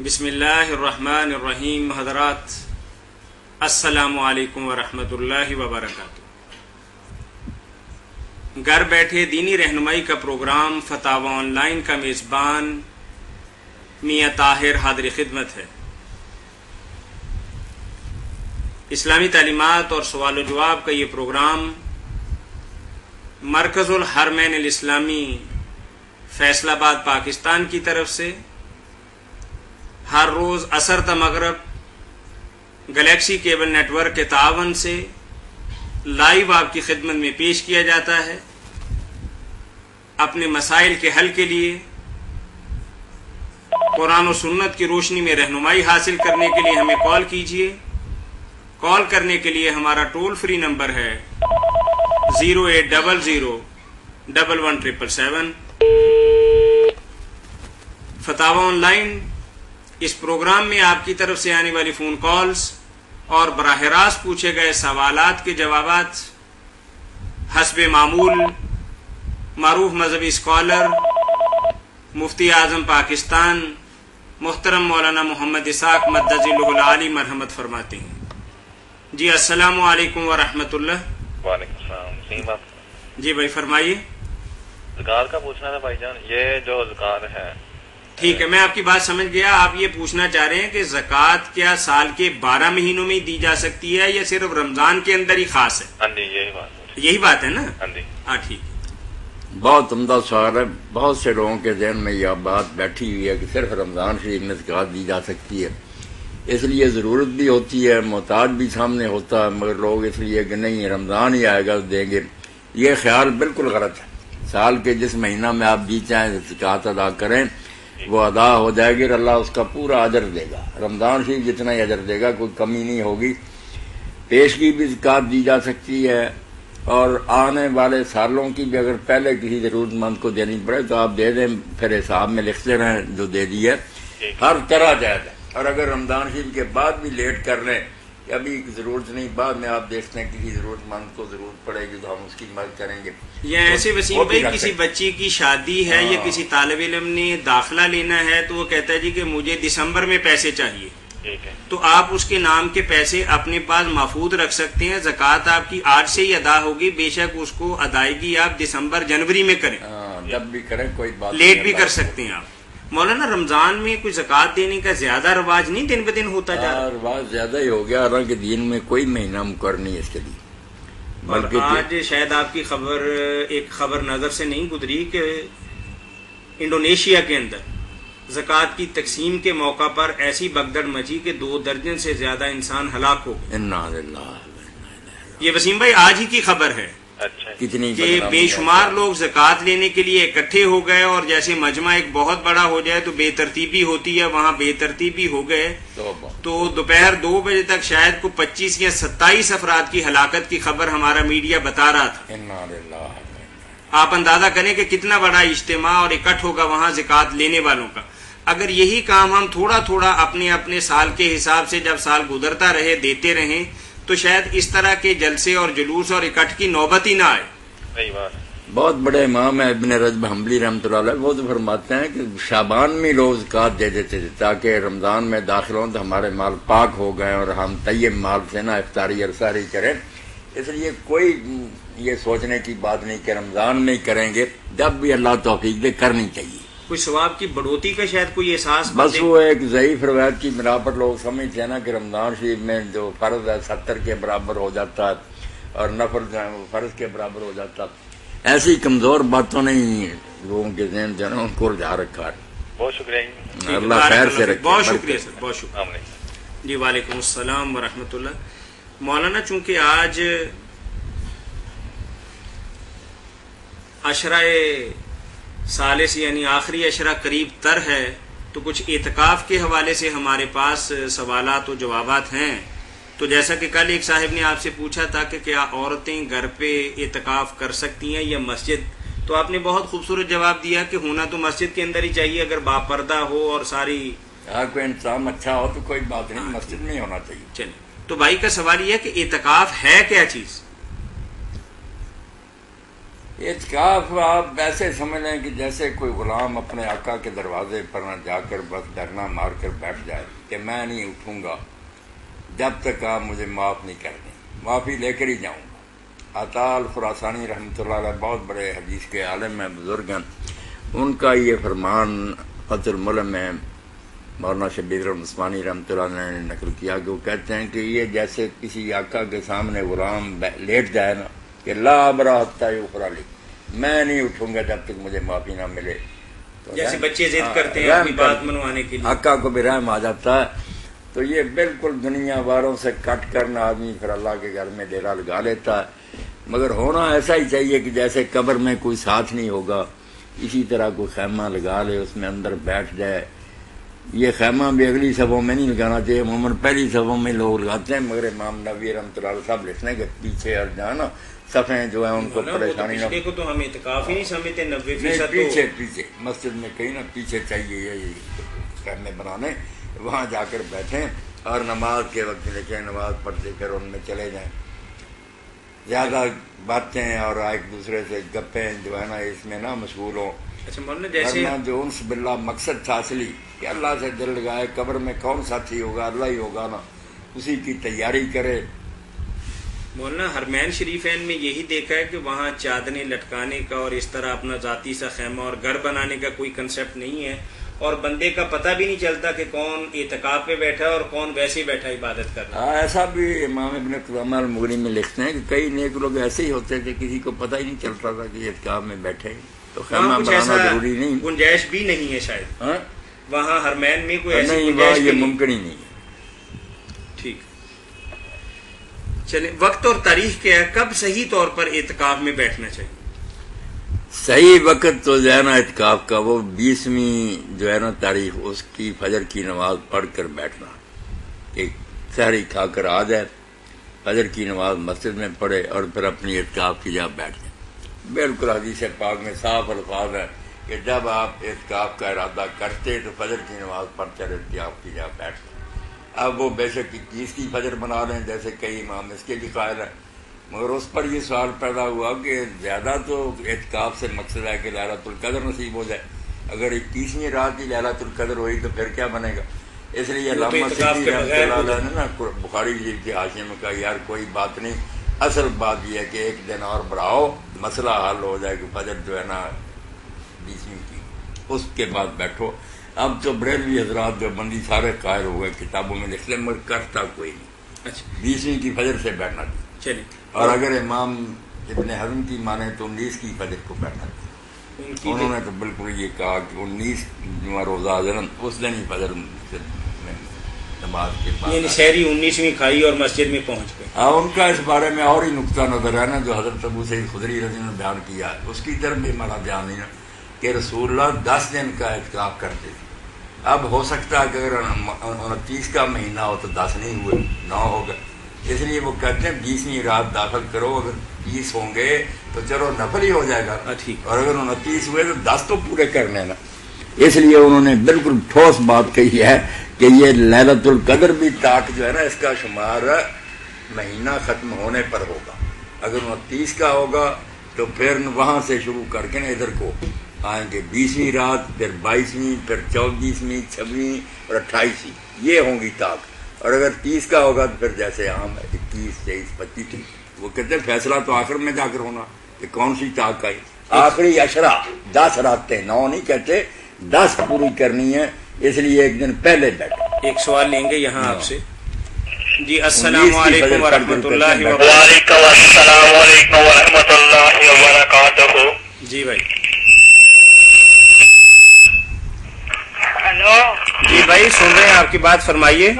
بسم اللہ الرحمن الرحیم. حضرات السلام علیکم ورحمۃ اللہ وبرکاتہ. گھر بیٹھے دینی رہنمائی کا پروگرام فتاوی آن لائن کا میزبان میاں طاہر حاضر خدمت ہے. اسلامی تعلیمات اور سوال و جواب کا یہ پروگرام مرکز الحرمین الاسلامی فیصل آباد پاکستان کی طرف سے ہر روز عصر تا مغرب گلیکسی کیبل نیٹ ورک کے تعاون سے لائیو آپ کی خدمت میں پیش کیا جاتا ہے. اپنے مسائل کے حل کے لیے قرآن و سنت کی روشنی میں رہنمائی حاصل کرنے کے لیے ہمیں کال کیجیے. کال کرنے کے لیے ہمارا ٹول فری نمبر ہے 08001117777. فتاوی آن لائن اس پروگرام میں آپ کی طرف سے آنے والی فون کالز اور براہ راست پوچھے گئے سوالات کے جوابات حسب معمول معروف مذہبی اسکالر مفتی اعظم پاکستان محترم مولانا محمد اسحاق مدظلہ العالی مرحمت فرماتے ہیں. جی السلام علیکم ورحمۃ اللہ. وعلیکم السلام. جی بھائی فرمائیے. زکات کا پوچھنا تھا بھائی جان. یہ جو زکات ہے ٹھیک ہے، میں آپ کی بات سمجھ گیا. آپ یہ پوچھنا چاہ رہے ہیں کہ زکوٰۃ کیا سال کے 12 مہینوں میں دی جا سکتی ہے یا صرف رمضان کے اندر ہی خاص ہے؟ ہاں جی یہی بات ہے نا. ہاں جی ہاں ٹھیک ہے. بہت عمدہ سوال ہے. بہت سے لوگوں کے ذہن میں یہ بات بیٹھی ہوئی ہے کہ صرف رمضان شریف میں زکوٰۃ دی جا سکتی ہے. اس لیے ضرورت بھی ہوتی ہے، محتاج بھی سامنے ہوتا ہے، مگر لوگ اس لیے کہ نہیں رمضان ہی آئے گا دیں گے. یہ خیال بالکل غلط ہے. سال کے جس مہینہ میں آپ بھی چاہیں زکوٰۃ ادا کریں وہ ادا ہو جائے گی اور اللہ اس کا پورا اجر دے گا. رمضان شریف جتنا ہی اجر دے گا، کوئی کمی نہیں ہوگی. پیشگی بھی زکوٰۃ دی جا سکتی ہے اور آنے والے سالوں کی بھی اگر پہلے کسی ضرورت مند کو دینی پڑے تو آپ دے دیں، پھر حساب میں لکھتے رہیں جو دے دی ہے. ہر طرح جائز ہے. اور اگر رمضان شریف کے بعد بھی لیٹ کر لیں کہ ابھی ضرورت نہیں، بعد میں آپ دیکھتے ہیں کسی ضرورت مند کو ضرورت پڑے گی تو ہم اس کی مدد کریں گے. یا ایسے وسیم بھائی کسی بچی کی شادی ہے یا کسی طالب علم نے داخلہ لینا ہے تو وہ کہتا ہے جی کہ مجھے دسمبر میں پیسے چاہیے، تو آپ اس کے نام کے پیسے اپنے پاس محفوظ رکھ سکتے ہیں. زکوٰۃ آپ کی آج سے ہی ادا ہوگی، بے شک اس کو ادائیگی آپ دسمبر جنوری میں کریں، جب بھی کریں کوئی بات لیٹ بھی کر سکتے ہیں آپ. مولانا رمضان میں کوئی زکوٰۃ دینے کا زیادہ رواج نہیں دن بدن ہوتا جا رہا؟ رواج زیادہ ہی ہو گیا، حالانکہ دین میں کوئی مہینہ مقرر نہیں اس کے لیے. اور آج شاید آپ کی خبر ایک خبر نظر سے نہیں گزری کہ انڈونیشیا کے اندر زکوٰۃ کی تقسیم کے موقع پر ایسی بگدڑ مچی کہ 2 درجن سے زیادہ انسان ہلاک ہو گئے. یہ وسیم بھائی آج ہی کی خبر ہے کہ بے شمار لوگ زکوٰۃ لینے کے لیے اکٹھے ہو گئے اور جیسے مجمع ایک بہت بڑا ہو جائے تو بے ترتیبی ہوتی ہے، وہاں بے ترتیبی ہو گئے تو دوپہر 2 بجے تک شاید کو 25 یا 27 افراد کی ہلاکت کی خبر ہمارا میڈیا بتا رہا تھا. آپ اندازہ کریں کہ کتنا بڑا اجتماع اور اکٹھ ہوگا وہاں زکوٰۃ لینے والوں کا. اگر یہی کام ہم تھوڑا تھوڑا اپنے سال کے حساب سے جب سال گزرتا رہے دیتے رہیں تو شاید اس طرح کے جلسے اور جلوس اور اکٹھ کی نوبت ہی نہ آئے. بہت بڑے امام ہیں ابن رجب حنبلی رحمۃ اللہ علیہ، وہ تو فرماتے ہیں کہ شعبان میں لوگ زکوٰۃ دے دیتے تھے تاکہ رمضان میں داخل ہوں تو ہمارے مال پاک ہو گئے اور ہم طیب مال سے نہ افطاری ارساری کریں. اس لیے کوئی یہ سوچنے کی بات نہیں کہ رمضان میں ہی کریں گے، جب بھی اللہ توفیق دے کرنی چاہیے. کوئی ثواب کی بڑھوتی کا شاید کوئی احساس، بس وہ ایک ضعیف روایت کی بنا پر لوگ سمجھتے ہیں نا کہ رمضان شریف میں جو فرض ہے 70 کے برابر ہو جاتا ہے اور نفل جو ہے وہ فرض کے برابر ہو جاتا. ایسی کمزور باتوں نے لوگوں کے ذہن جو ہے نا ان کو رجھا رکھا ہے. بہت شکریہ. اللہ خیر سے رکھے. بہت شکریہ سر، بہت شکریہ. جی وعلیکم السلام ورحمۃ اللہ. مولانا چونکہ آج عشرہ ثالث یعنی آخری عشرہ قریب تر ہے تو کچھ اعتکاف کے حوالے سے ہمارے پاس سوالات و جوابات ہیں. تو جیسا کہ کل ایک صاحب نے آپ سے پوچھا تھا کہ کیا عورتیں گھر پہ اعتکاف کر سکتی ہیں یا مسجد، تو آپ نے بہت خوبصورت جواب دیا کہ ہونا تو مسجد کے اندر ہی چاہیے اگر باپردہ ہو اور ساری کوئی انتظام اچھا ہو تو کوئی بات نہیں، مسجد میں ہونا چاہیے. چلیں تو بھائی کا سوال یہ ہے کہ اعتکاف ہے کیا چیز؟ اعتکاف آپ ایسے سمجھ لیں کہ جیسے کوئی غلام اپنے آقا کے دروازے پر نہ جا کر بس ڈرنا مار کر بیٹھ جائے کہ میں نہیں اٹھوں گا جب تک آپ مجھے معاف نہیں کر دیں، معافی لے کر ہی جاؤں گا۔ عطا الخراسانی رحمۃ اللہ علیہ بہت بڑے حدیث کے عالم ہیں، بزرگ ہیں، ان کا یہ فرمان فتح الملم میں مولانا شبیر عثمانی رحمۃ اللہ علیہ نے نقل کیا کہ وہ کہتے ہیں کہ یہ جیسے کسی آقا کے سامنے غلام لیٹ جائے نا کہ لا ابرا حتی یغفر لی، میں نہیں اٹھوں گا جب تک مجھے معافی نہ ملے۔ تو جیسے بچے ضد کرتے ہیں اپنی بات منوانے کے لیے، آقا کو بھی رحم آ جاتا ہے۔ تو یہ بالکل دنیا والوں سے کٹ کرنا آدمی پھر اللہ کے گھر میں ڈیرا لگا لیتا ہے، مگر ہونا ایسا ہی چاہیے کہ جیسے قبر میں کوئی ساتھ نہیں ہوگا اسی طرح کوئی خیمہ لگا لے، اس میں اندر بیٹھ جائے۔ یہ خیمہ بھی اگلی صفوں میں نہیں لگانا چاہیے، عموماً پہلی صفوں میں لوگ لگاتے ہیں، مگر امام نبوی رحمۃ اللہ علیہ صاحب لکھنے کے پیچھے اور جہاں نا صفیں جو ہیں ان کو پریشانی نہ کو تو ہم اعتکاف ہی نہیں سمجھتے، 90% پیچھے مسجد میں کہیں نہ پیچھے چاہیے یہ خیمے بنانے، وہاں جا کر بیٹھیں اور نماز کے وقت لکھیں، نماز پڑھتے پھر ان میں چلے جائیں۔ زیادہ باتیں اور ایک دوسرے سے گپیں جو ہے نا اس میں نہ مشغول ہوں۔ اچھا مولانا جیسے جو انس باللہ مقصد تھا اصلی کہ اللہ سے دل لگائے، قبر میں کون ساتھی ہوگا، اللہ ہی ہوگا نا، اسی کی تیاری کرے۔ مولانا حرمین شریفین میں یہی دیکھا ہے کہ وہاں چادریں لٹکانے کا اور اس طرح اپنا ذاتی سا خیمہ اور گھر بنانے کا کوئی کنسیپٹ نہیں ہے، اور بندے کا پتہ بھی نہیں چلتا کہ کون اعتکاف پہ بیٹھا ہے اور کون ویسے بیٹھا عبادت کر رہا ہے۔ ایسا بھی امام ابن قدامہ المغنی میں لکھتے ہیں کہ کئی نیک لوگ ایسے ہی ہوتے تھے، کسی کو پتہ ہی نہیں چلتا تھا کہ اعتکاف میں بیٹھے، تو خیمہ بنانا ضروری نہیں، گنجائش بھی نہیں ہے شاید وہاں حرمین میں کوئی ایسی نہیں، گنجائش یہ ممکن ہی نہیں ہے۔ ٹھیک، چلیں وقت اور تاریخ کیا ہے، کب صحیح طور پر اعتکاف میں بیٹھنا چاہیے؟ صحیح وقت تو جو ہے نا اعتکاف کا وہ 20ویں جو ہے نا تاریخ، اس کی فجر کی نماز پڑھ کر بیٹھنا، کہ سحری کھا کر آ جائے، فجر کی نماز مسجد میں پڑھے اور پھر اپنی اعتکاف کی جا بیٹھ جائے۔ بالکل حدیث پاک میں صاف الفاظ ہے کہ جب آپ اعتکاف کا ارادہ کرتے تو فجر کی نماز پڑھ کر اعتکاف کی جا بیٹھتے۔ اب وہ بے شک 21 کی فجر بنا لیں جیسے کئی امام اس کے بھی قائل ہیں، مگر اس پر یہ سوال پیدا ہوا کہ زیادہ تو اعتکاف سے مقصد ہے کہ لیلۃ القدر نصیب ہو جائے، اگر 21ویں رات کی لیلۃ القدر ہوئی تو پھر کیا بنے گا؟ اس لیے علامہ سیدی رحمۃ اللہ علیہ نے نا بخاری شریف کے حاشیے میں کہا یار کوئی بات نہیں، اصل بات یہ ہے کہ ایک دن اور بڑھاؤ، مسئلہ حل ہو جائے کہ فجر جو ہے نا 20ویں کی، اس کے بعد بیٹھو۔ اب تو بریلوی حضرات جو بندی سارے قائل ہو گئے، کتابوں میں لکھ لیں، مگر کرتا کوئی نہیں۔ اچھا 20ویں کی فجر سے بیٹھنا چلیے، اور اگر امام ابن حزم کی مانے تو 19 کی فجر کو بیٹھنا چاہیے۔ انہوں نے تو بالکل یہ کہا کہ 19 روزہ حضرت اس دن ہی فجر میں نماز کے بعد، یعنی سحری 19ویں کھائی اور مسجد میں پہنچ گئے۔ ہاں، ان کا اس بارے میں اور ہی نقطہ نظر ہے نا جو حضرت ابو سعید خدری رضی اللہ عنہ نے بیان کیا ہے، اس کی طرف بھی ہمارا بیان نہیں ہے کہ رسول اللہ 10 دن کا اعتکاف کرتے تھے۔ اب ہو سکتا ہے کہ اگر 29 کا مہینہ ہو تو 10 نہیں ہوئے، 9 ہو گئے، اس لیے وہ کہتے ہیں 20ویں رات داخل کرو، اگر 20 ہوں گے تو چلو نفل ہی ہو جائے گا، اور اگر 29 ہوئے تو 10 تو پورے کر لینا۔ اس لیے انہوں نے بالکل ٹھوس بات کہی ہے کہ یہ لیلۃ القدر بھی تاک جو ہے نا اس کا شمار مہینہ ختم ہونے پر ہوگا، اگر 29 کا ہوگا تو پھر وہاں سے شروع کر کے نا ادھر کو آئیں گے 20ویں رات، پھر 22ویں، پھر 24ویں، 26ویں اور 28ویں، یہ ہوں گی تاک، اور اگر 30 کا ہوگا تو پھر جیسے عام 21، 23، 25، وہ کہتے ہیں فیصلہ تو آخر میں جا کر ہونا کہ کون سی تاک آئی، آخری عشرہ 10 راتیں، 9 نہیں کہتے، 10 پوری کرنی ہے، اس لیے ایک دن پہلے بیٹھے۔ ایک سوال لیں گے یہاں آپ سے جی، السلام علیکم ورحمۃ اللہ وبرکاتہ۔ وعلیکم السلام علیکم ورحمۃ اللہ وبرکاتہ۔ جی بھائی، ہلو جی بھائی سن رہے ہیں آپ کی بات، فرمائیے۔